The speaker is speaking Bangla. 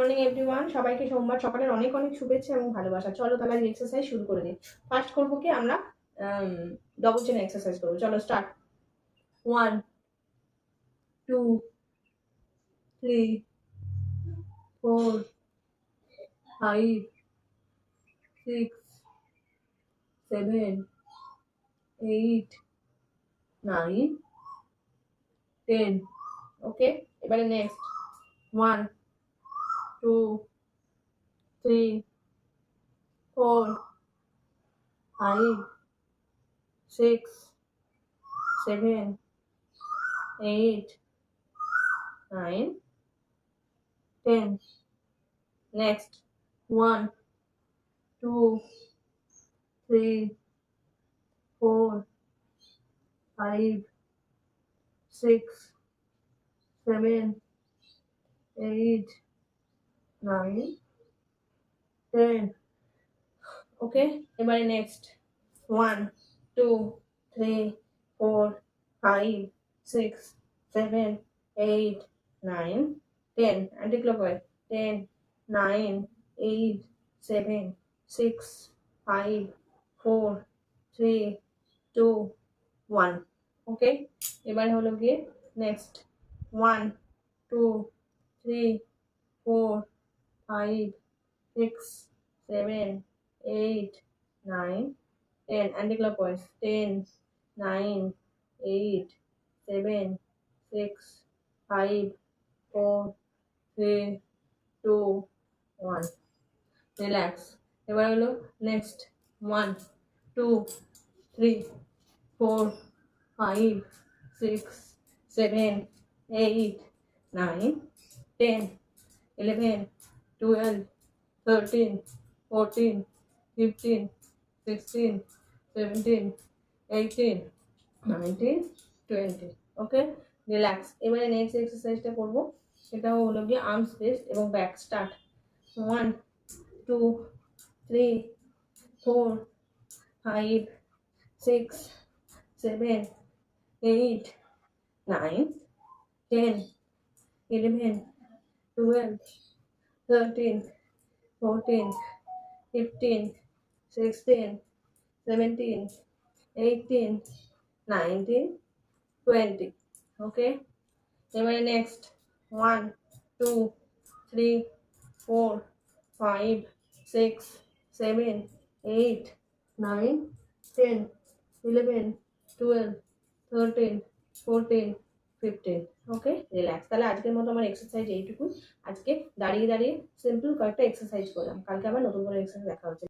মর্নিং এভরিওয়ান, সবাইকে সোমবার সকালের অনেক অনেক শুভেচ্ছা এবং ভালোবাসা। চলো তাহলে আজ এক্সারসাইজ শুরু করে দিই। ফার্স্ট করবো কি আমরা ডবল চেন এক্সারসাইজ করবো। চলো স্টার্ট। 1 2 3 4 5 6 7 8 9 10। ওকে, এবারে নেক্সট 1 2 3 4 5 6 7 8 9 10। Next 1 2 3 4 5 6 7 8 9 10। ওকে, এবারে নেক্সট 1 2 3 4 5 6 7 8 9 10। Anti clockwise 10 9 8 7 6 5 4 3 2 1। ওকে, এবার হলো গিয়ে নেক্সট 1 2 3 4 5 6 7 8 9 10। Anti clockwise 10 9 8 7 6 5 4 3 2 1। রিল্যাক্স। এবার হলো নেক্সট 1 2 3 4 5 6 7 8 9 10 11 12 13 14 15 16 17 18 19 20। ওকে, রিল্যাক্স। এবারে নেক্সট এক্সারসাইজটা করবো, সেটা হলো গিয়ে আর্মস রেস্ট এবং ব্যাক। স্টার্ট। 1 2 3 4 5 6 7 8 9 10 11 12 13 14 15 16 17 18 19 20। ওকে, এবারে নেক্সট 1 2 3 4 5 6 7 8 9 10 11 12 13 14 15। ওকে, রিল্যাক্স। তাহলে আজকের মতো আমার এক্সারসাইজ এইটুকু। আজকে দাঁড়িয়ে দাঁড়িয়ে সিম্পল কয়েকটা এক্সারসাইজ করলাম। কালকে আবার নতুন করে এক্সারসাইজ দেখা হচ্ছে।